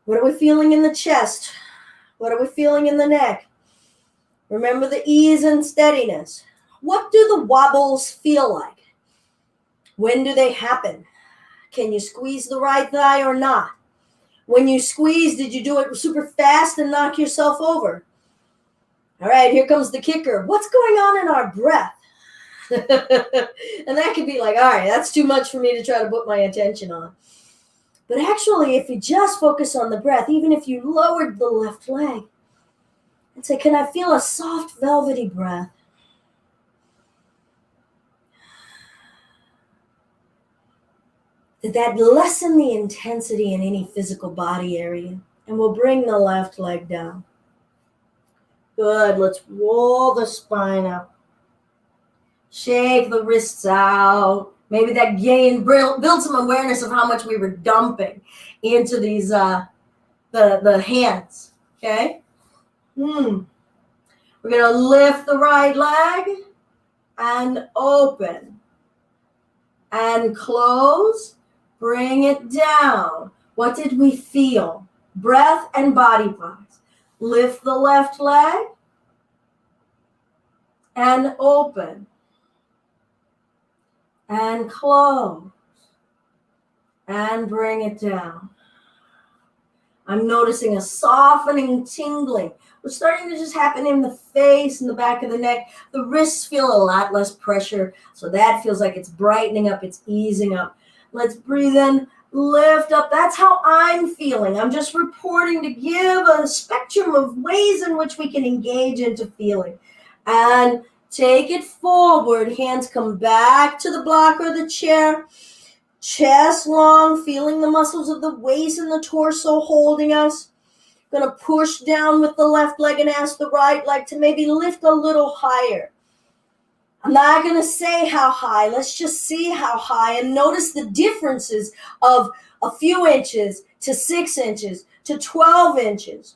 What are we feeling in the chest? What are we feeling in the neck? Remember the ease and steadiness. What do the wobbles feel like? When do they happen? Can you squeeze the right thigh or not? When you squeeze, did you do it super fast and knock yourself over? All right, here comes the kicker. What's going on in our breath? And that could be like, all right, that's too much for me to try to put my attention on. But actually, if you just focus on the breath, even if you lowered the left leg, and say, can I feel a soft, velvety breath? Did that lessen the intensity in any physical body area? And we'll bring the left leg down. Good. Let's roll the spine up. Shake the wrists out. Maybe that gain, build some awareness of how much we were dumping into these the hands. Okay. We're gonna lift the right leg and open and close. Bring it down. What did we feel? Breath and body wise. Lift the left leg and open and close and bring it down. I'm noticing a softening, tingling. What's starting to just happen in the face and the back of the neck. The wrists feel a lot less pressure, so that feels like it's brightening up, it's easing up. Let's breathe in, lift up. That's how I'm feeling. I'm just reporting to give a spectrum of ways in which we can engage into feeling. And take it forward. Hands come back to the block or the chair. Chest long, feeling the muscles of the waist and the torso holding us. Gonna push down with the left leg and ask the right leg to maybe lift a little higher. I'm not gonna say how high. Let's just see how high and notice the differences of a few inches to 6 inches to 12 inches.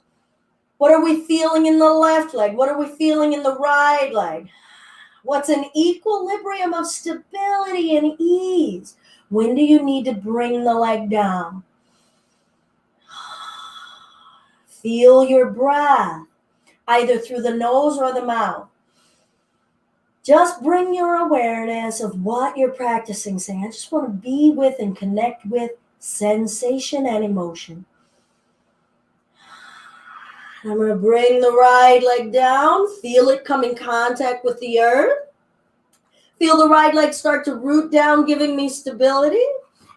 What are we feeling in the left leg? What are we feeling in the right leg? What's an equilibrium of stability and ease? When do you need to bring the leg down? Feel your breath, either through the nose or the mouth. Just bring your awareness of what you're practicing, saying, I just want to be with and connect with sensation and emotion. I'm going to bring the right leg down, feel it come in contact with the earth. Feel the right leg start to root down, giving me stability.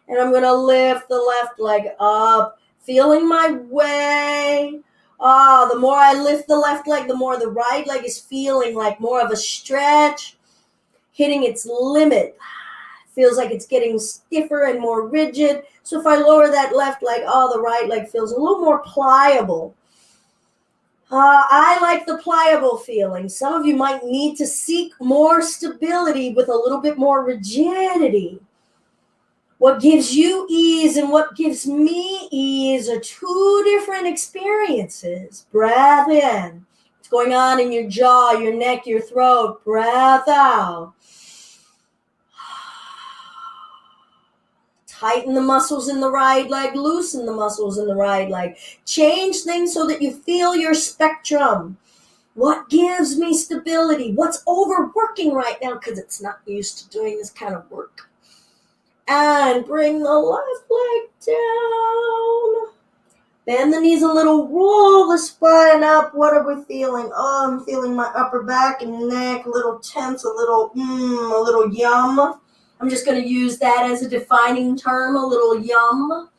And I'm going to lift the left leg up, feeling my way. The more I lift the left leg, the more the right leg is feeling like more of a stretch, hitting its limit. Feels like it's getting stiffer and more rigid. So if I lower that left leg, the right leg feels a little more pliable. I like the pliable feeling. Some of you might need to seek more stability with a little bit more rigidity. What gives you ease and what gives me ease are two different experiences. Breath in. What's going on in your jaw, your neck, your throat? Breath out. Tighten the muscles in the right leg, loosen the muscles in the right leg. Change things so that you feel your spectrum. What gives me stability? What's overworking right now because it's not used to doing this kind of work? And bring the left leg down. Bend the knees a little, roll the spine up. What are we feeling? I'm feeling my upper back and neck, a little tense, a little yum. I'm just going to use that as a defining term, a little yum.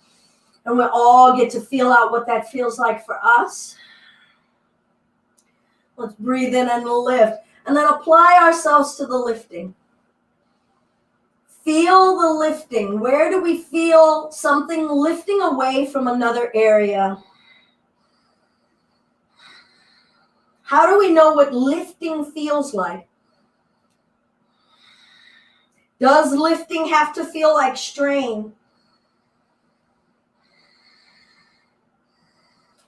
And we all get to feel out what that feels like for us. Let's breathe in and lift. And then apply ourselves to the lifting. Feel the lifting. Where do we feel something lifting away from another area? How do we know what lifting feels like? Does lifting have to feel like strain?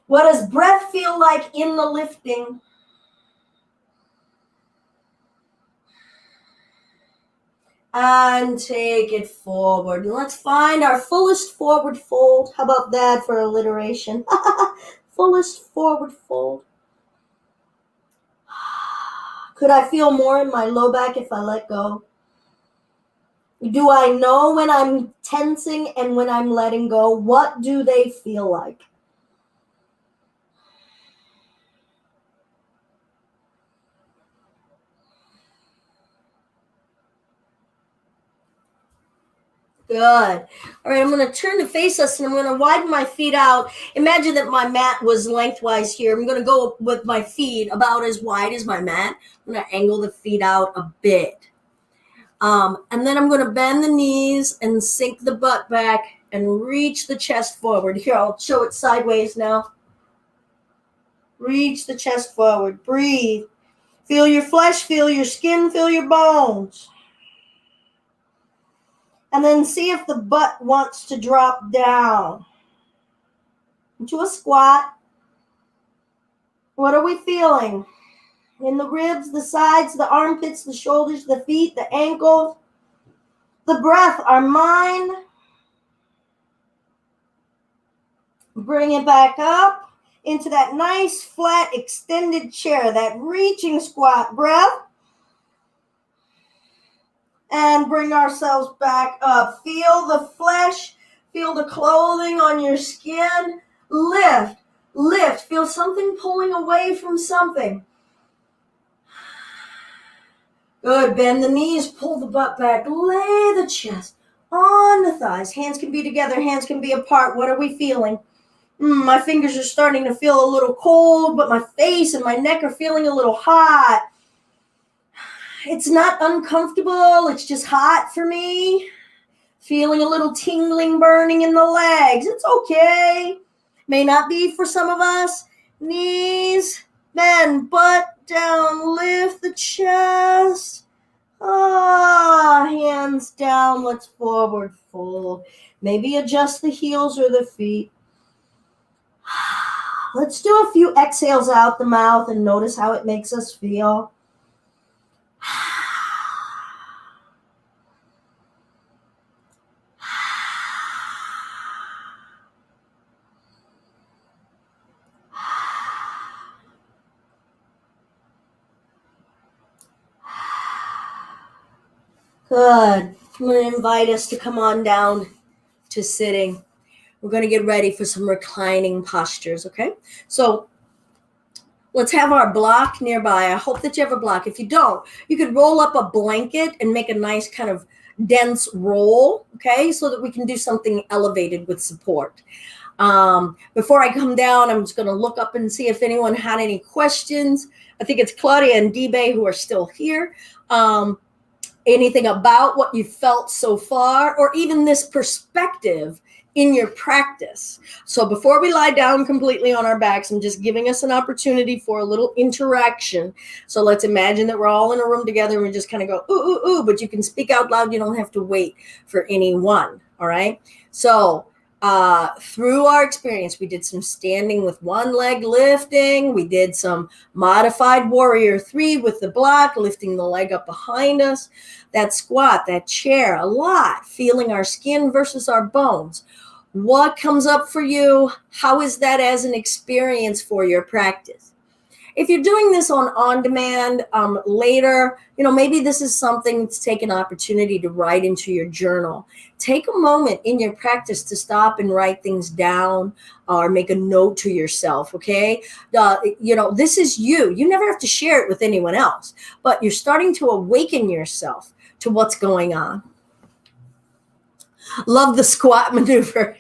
What does breath feel like in the lifting? And take it forward. Let's find our fullest forward fold. How about that for alliteration? Fullest forward fold. Could I feel more in my low back if I let go? Do I know when I'm tensing and when I'm letting go? What do they feel like? Good. All right, I'm going to turn to face us and I'm going to widen my feet out. Imagine that my mat was lengthwise here. I'm going to go with my feet about as wide as my mat. I'm going to angle the feet out a bit. And then I'm going to bend the knees and sink the butt back and reach the chest forward. Here, I'll show it sideways now. Reach the chest forward. Breathe. Feel your flesh, feel your skin, feel your bones. And then see if the butt wants to drop down into a squat. What are we feeling? In the ribs, the sides, the armpits, the shoulders, the feet, the ankles, the breath, our mind. Bring it back up into that nice, flat, extended chair, that reaching squat breath. And bring ourselves back up. Feel the flesh. Feel the clothing on your skin. Lift. Lift. Feel something pulling away from something. Good. Bend the knees. Pull the butt back. Lay the chest on the thighs. Hands can be together. Hands can be apart. What are we feeling? My fingers are starting to feel a little cold, but my face and my neck are feeling a little hot. It's not uncomfortable. It's just hot for me. Feeling a little tingling, burning in the legs. It's okay. May not be for some of us. Knees, bend, butt down, lift the chest. Hands down. Let's forward fold. Maybe adjust the heels or the feet. Let's do a few exhales out the mouth and notice how it makes us feel. Good. I'm going to invite us to come on down to sitting. We're going to get ready for some reclining postures, okay? So let's have our block nearby. I hope that you have a block. If you don't, you could roll up a blanket and make a nice kind of dense roll, okay, so that we can do something elevated with support. Before I come down, I'm just going to look up and see if anyone had any questions. I think it's Claudia and D-Bay who are still here. Anything about what you felt so far, or even this perspective in your practice. So before we lie down completely on our backs, I'm just giving us an opportunity for a little interaction. So let's imagine that we're all in a room together and we just kind of go, ooh, ooh, ooh, but you can speak out loud. You don't have to wait for anyone. All right. So through our experience, we did some standing with one leg lifting. We did some modified warrior 3 with the block, lifting the leg up behind us. That squat, that chair, a lot, feeling our skin versus our bones. What comes up for you? How is that as an experience for your practice? If you're doing this on demand later, maybe this is something to take an opportunity to write into your journal. Take a moment in your practice to stop and write things down or make a note to yourself, okay? This is you. You never have to share it with anyone else, but you're starting to awaken yourself to what's going on. Love the squat maneuver.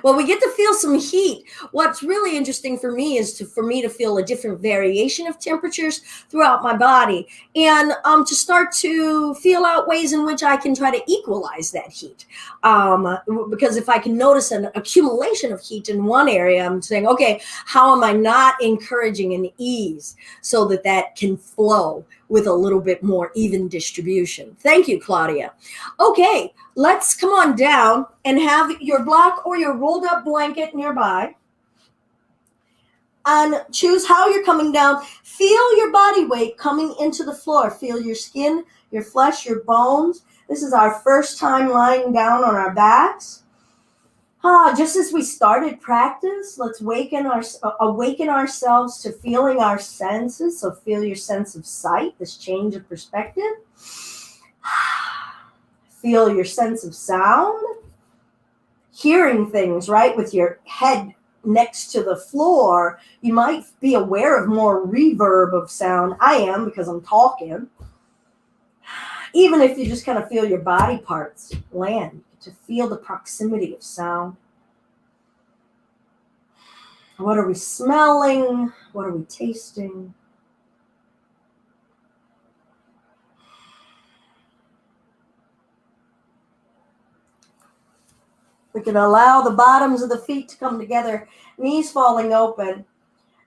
Well, we get to feel some heat. What's really interesting for me is for me to feel a different variation of temperatures throughout my body, and to start to feel out ways in which I can try to equalize that heat. Because if I can notice an accumulation of heat in one area, I'm saying, okay, how am I not encouraging an ease so that can flow with a little bit more even distribution? Thank you, Claudia. Okay, let's come on down and have your block or your rolled up blanket nearby. And choose how you're coming down. Feel your body weight coming into the floor. Feel your skin, your flesh, your bones. This is our first time lying down on our backs. Just as we started practice, let's awaken ourselves to feeling our senses. So feel your sense of sight, this change of perspective. Feel your sense of sound. Hearing things, right, with your head next to the floor, you might be aware of more reverb of sound. I am, because I'm talking. Even if you just kind of feel your body parts land, to feel the proximity of sound. What are we smelling? What are we tasting? We can allow the bottoms of the feet to come together, knees falling open.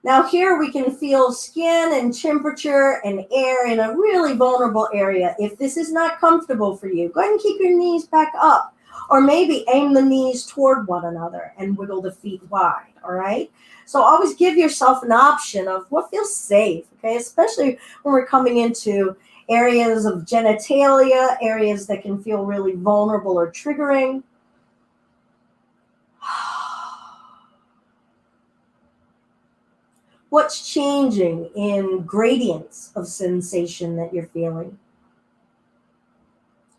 Now here we can feel skin and temperature and air in a really vulnerable area. If this is not comfortable for you, go ahead and keep your knees back up, or maybe aim the knees toward one another and wiggle the feet wide, all right? So always give yourself an option of what feels safe, okay? Especially when we're coming into areas of genitalia, areas that can feel really vulnerable or triggering. What's changing in gradients of sensation that you're feeling?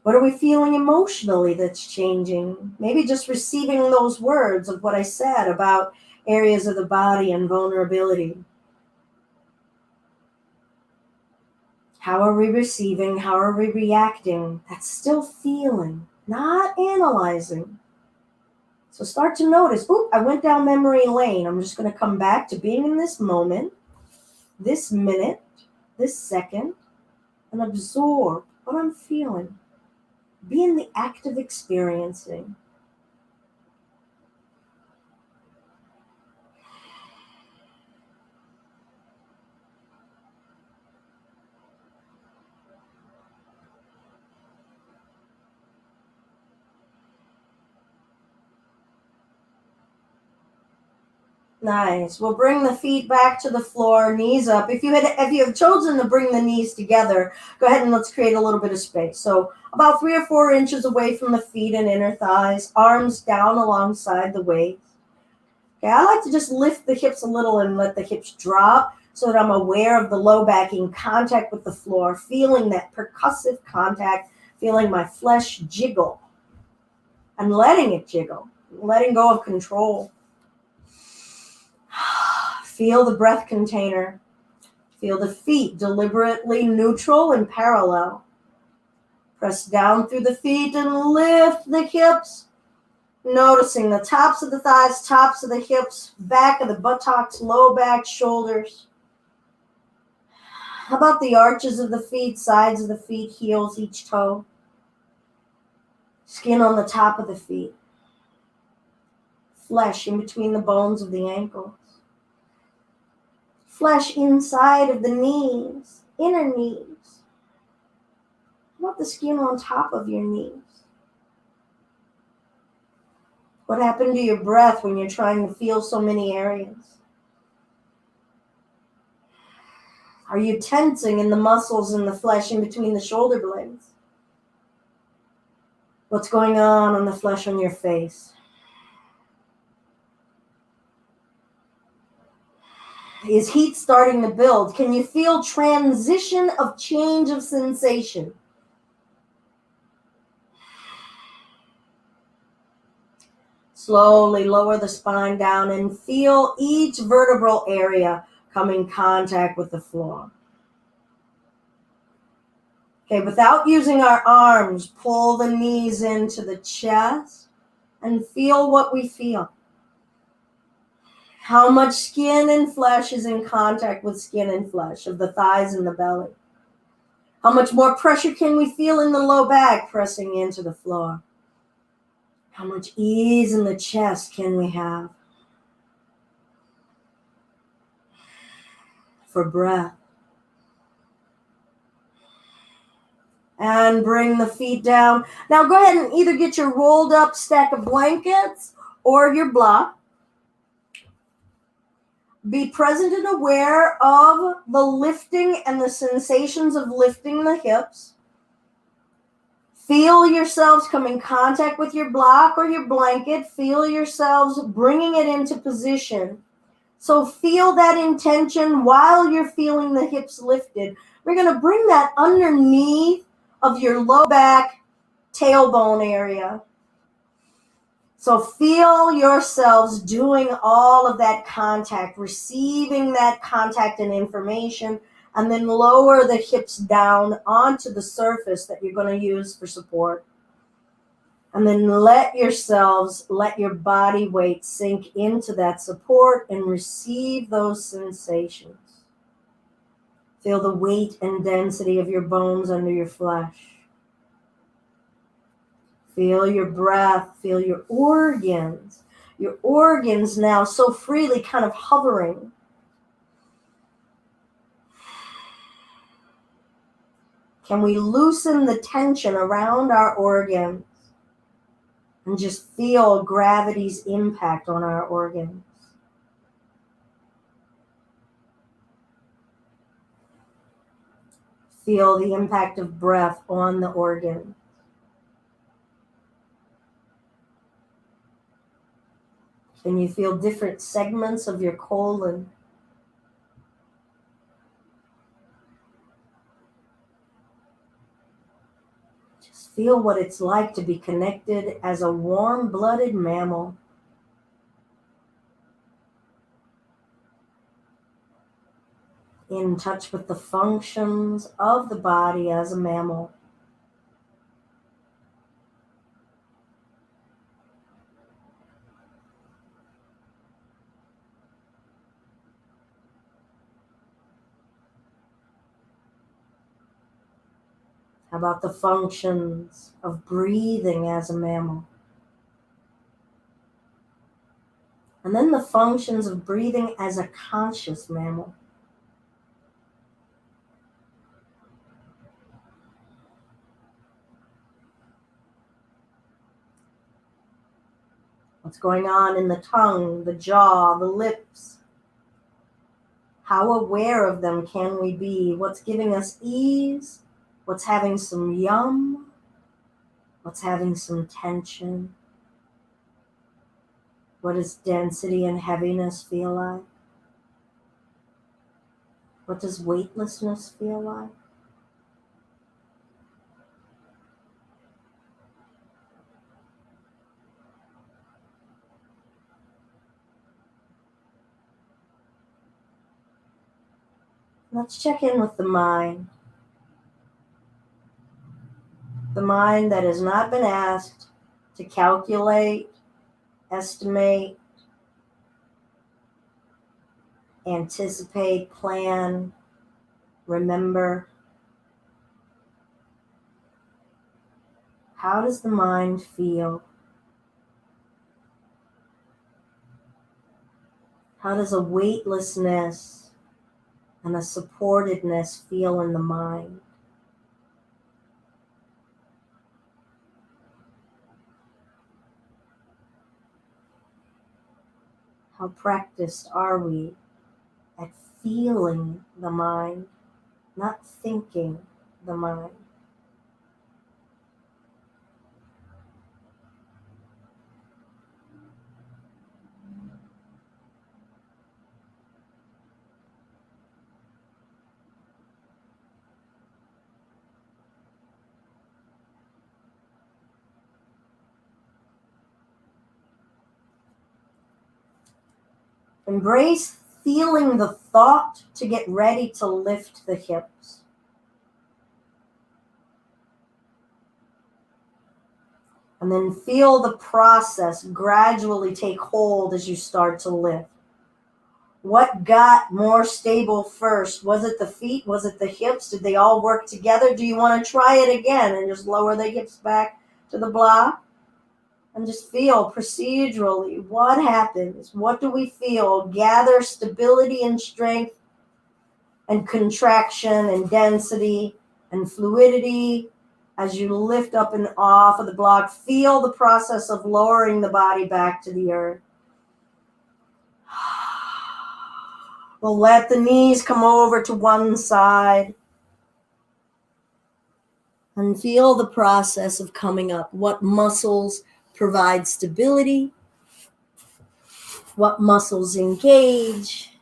What are we feeling emotionally that's changing? Maybe just receiving those words of what I said about areas of the body and vulnerability. How are we receiving? How are we reacting? That's still feeling, not analyzing. So start to notice, I went down memory lane. I'm just going to come back to being in this moment, this minute, this second, and absorb what I'm feeling. Be in the act of experiencing. Nice. We'll bring the feet back to the floor, knees up. If you have chosen to bring the knees together, go ahead and let's create a little bit of space. So about 3 or 4 inches away from the feet and inner thighs, arms down alongside the waist. Okay, I like to just lift the hips a little and let the hips drop so that I'm aware of the low back in contact with the floor, feeling that percussive contact, feeling my flesh jiggle and letting it jiggle, letting go of control. Feel the breath container. Feel the feet deliberately neutral and parallel. Press down through the feet and lift the hips. Noticing the tops of the thighs, tops of the hips, back of the buttocks, low back, shoulders. How about the arches of the feet, sides of the feet, heels, each toe? Skin on the top of the feet. Flesh in between the bones of the ankles. Flesh inside of the knees, inner knees. How about the skin on top of your knees? What happened to your breath when you're trying to feel so many areas? Are you tensing in the muscles and the flesh in between the shoulder blades? What's going on the flesh on your face? Is heat starting to build? Can you feel transition of change of sensation? Slowly lower the spine down and feel each vertebral area come in contact with the floor. Okay, without using our arms, pull the knees into the chest and feel what we feel. How much skin and flesh is in contact with skin and flesh of the thighs and the belly? How much more pressure can we feel in the low back pressing into the floor? How much ease in the chest can we have? For breath. And bring the feet down. Now go ahead and either get your rolled up stack of blankets or your block. Be present and aware of the lifting and the sensations of lifting the hips. Feel yourselves come in contact with your block or your blanket. Feel yourselves bringing it into position. So feel that intention while you're feeling the hips lifted. We're going to bring that underneath of your low back, tailbone area. So feel yourselves doing all of that contact, receiving that contact and information, and then lower the hips down onto the surface that you're going to use for support. And then let your body weight sink into that support and receive those sensations. Feel the weight and density of your bones under your flesh. Feel your breath, feel your organs. Your organs now so freely kind of hovering. Can we loosen the tension around our organs and just feel gravity's impact on our organs? Feel the impact of breath on the organ. Can you feel different segments of your colon? Just feel what it's like to be connected as a warm-blooded mammal. In touch with the functions of the body as a mammal. How about the functions of breathing as a mammal? And then the functions of breathing as a conscious mammal. What's going on in the tongue, the jaw, the lips? How aware of them can we be? What's giving us ease? What's having some yum? What's having some tension? What does density and heaviness feel like? What does weightlessness feel like? Let's check in with the mind. The mind that has not been asked to calculate, estimate, anticipate, plan, remember. How does the mind feel? How does a weightlessness and a supportedness feel in the mind? How practiced are we at feeling the mind, not thinking the mind? Embrace feeling the thought to get ready to lift the hips. And then feel the process gradually take hold as you start to lift. What got more stable first? Was it the feet? Was it the hips? Did they all work together? Do you want to try it again and just lower the hips back to the block? And just feel procedurally what happens. What do we feel? Gather stability and strength and contraction and density and fluidity as you lift up and off of the block. Feel the process of lowering the body back to the earth. We'll let the knees come over to one side and feel the process of coming up. What muscles provide stability? What muscles engage?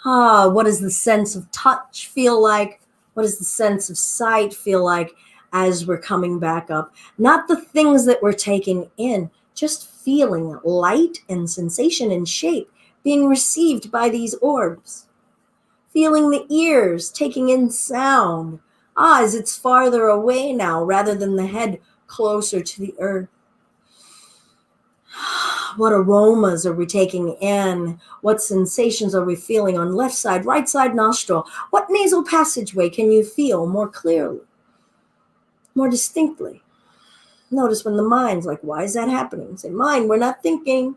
What does the sense of touch feel like? What does the sense of sight feel like as we're coming back up? Not the things that we're taking in, just feeling light and sensation and shape being received by these orbs. Feeling the ears taking in sound. As it's farther away now rather than the head closer to the earth. What aromas are we taking in? What sensations are we feeling on left side, right side nostril? What nasal passageway can you feel more clearly, more distinctly? Notice when the mind's like, why is that happening? Say, mind, we're not thinking.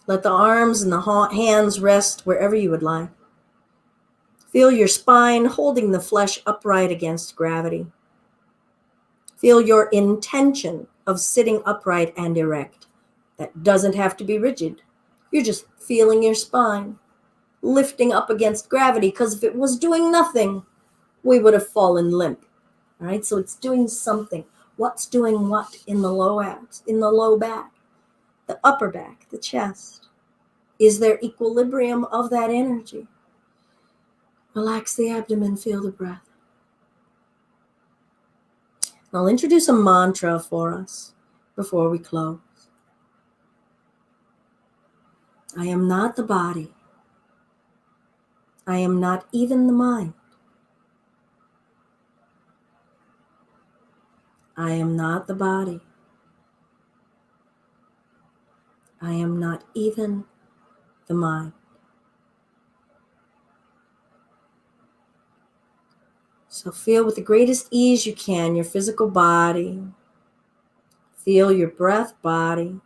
Let the arms and the hands rest wherever you would like. Feel your spine holding the flesh upright against gravity. Feel your intention of sitting upright and erect. That doesn't have to be rigid. You're just feeling your spine lifting up against gravity, because if it was doing nothing, we would have fallen limp. All right, so it's doing something. What's doing what in the low abs, in the low back, the upper back, the chest? Is there equilibrium of that energy? Relax the abdomen, feel the breath. I'll introduce a mantra for us before we close. I am not the body. I am not even the mind. I am not the body. I am not even the mind. So feel with the greatest ease you can your physical body. Feel your breath body.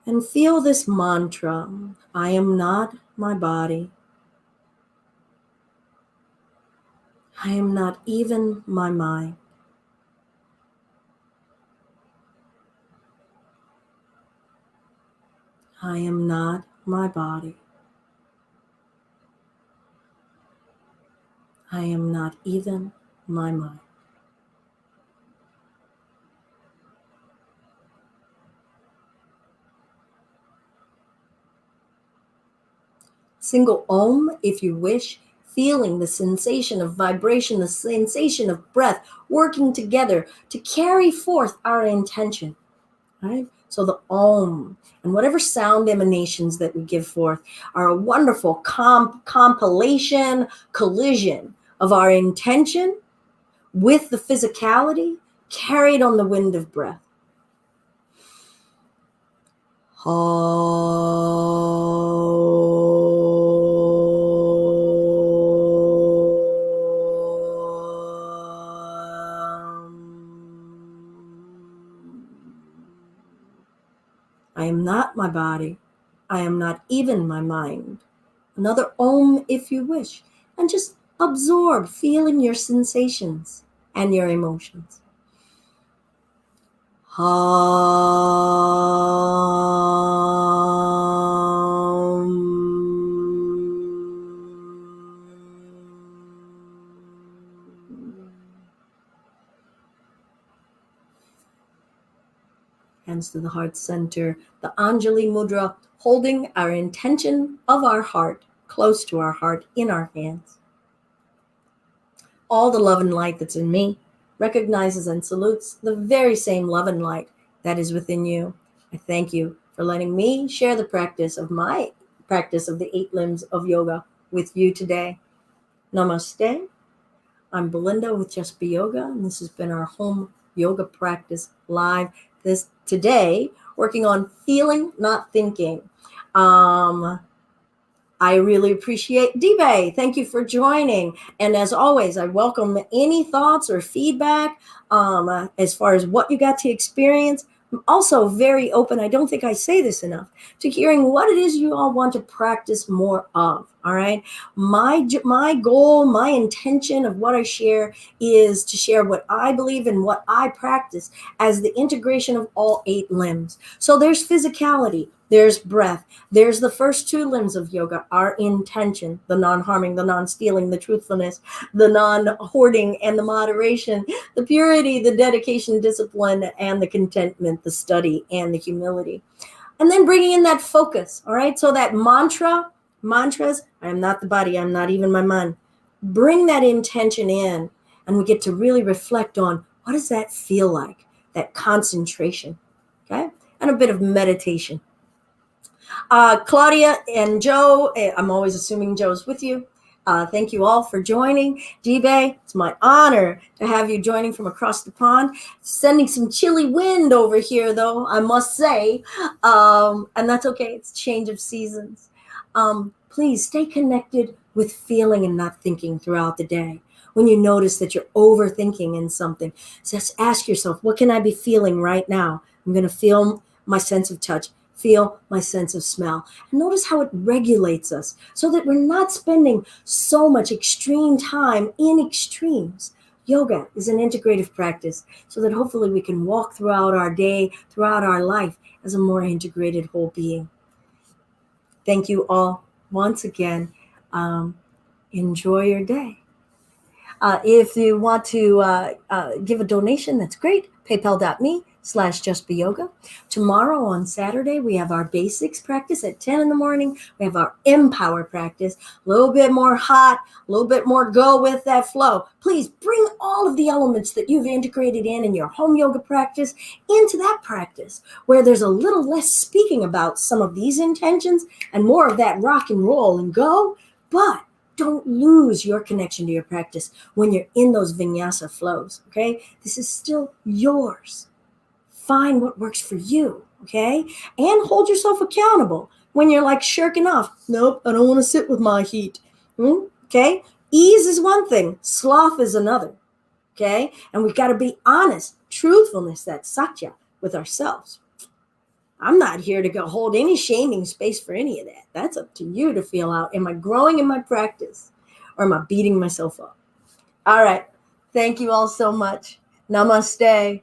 And feel this mantra, I am not my body. I am not even my mind. I am not my body. I am not even my mind. Single Om, if you wish, feeling the sensation of vibration, the sensation of breath working together to carry forth our intention. Right? So the Om and whatever sound emanations that we give forth are a wonderful compilation, collision of our intention with the physicality carried on the wind of breath. I am not my body. I am not even my mind. Another Om if you wish. And just absorb feeling your sensations and your emotions. Hands to the heart center, the Anjali Mudra, holding our intention of our heart close to our heart in our hands. All the love and light that's in me recognizes and salutes the very same love and light that is within you. I thank you for letting me share the practice of my practice of the 8 limbs of yoga with you today. Namaste. I'm Belinda with Just Be Yoga, and this has been our home yoga practice live. This today, working on feeling, not thinking. I really appreciate Dibe. Thank you for joining. And as always, I welcome any thoughts or feedback as far as what you got to experience. I'm also very open, I don't think I say this enough, to hearing what it is you all want to practice more of. All right. My goal, my intention of what I share is to share what I believe and what I practice as the integration of all 8 limbs. So there's physicality, there's breath, there's the first 2 limbs of yoga, our intention, the non-harming, the non-stealing, the truthfulness, the non-hoarding and the moderation, the purity, the dedication, discipline, and the contentment, the study and the humility. And then bringing in that focus. All right. So that mantras, I am not the body, I'm not even my mind. Bring that intention in, and we get to really reflect on what does that feel like? that concentration, okay? And a bit of meditation. Claudia and Joe, I'm always assuming Joe's with you. Thank you all for joining. Jibe, it's my honor to have you joining from across the pond. Sending some chilly wind over here, though, I must say. And that's okay. It's change of seasons. Please stay connected with feeling and not thinking throughout the day. When you notice that you're overthinking in something, just ask yourself, what can I be feeling right now? I'm going to feel my sense of touch. Feel my sense of smell. And notice how it regulates us so that we're not spending so much extreme time in extremes. Yoga is an integrative practice so that hopefully we can walk throughout our day, throughout our life as a more integrated whole being. Thank you all once again. Enjoy your day. If you want to give a donation, that's great. PayPal.me/JustBeYoga. Tomorrow on Saturday, we have our basics practice at 10 in the morning. We have our Empower practice, a little bit more hot, a little bit more go with that flow. Please bring all of the elements that you've integrated in your home yoga practice into that practice, where there's a little less speaking about some of these intentions and more of that rock and roll and go, but don't lose your connection to your practice when you're in those vinyasa flows, okay? This is still yours. Find what works for you, okay? And hold yourself accountable when you're like shirking off. Nope, I don't want to sit with my heat. Okay? Ease is one thing. Sloth is another, okay? And we've got to be honest. Truthfulness, that's satya, with ourselves. I'm not here to go hold any shaming space for any of that. That's up to you to feel out. Am I growing in my practice or am I beating myself up? All right. Thank you all so much. Namaste.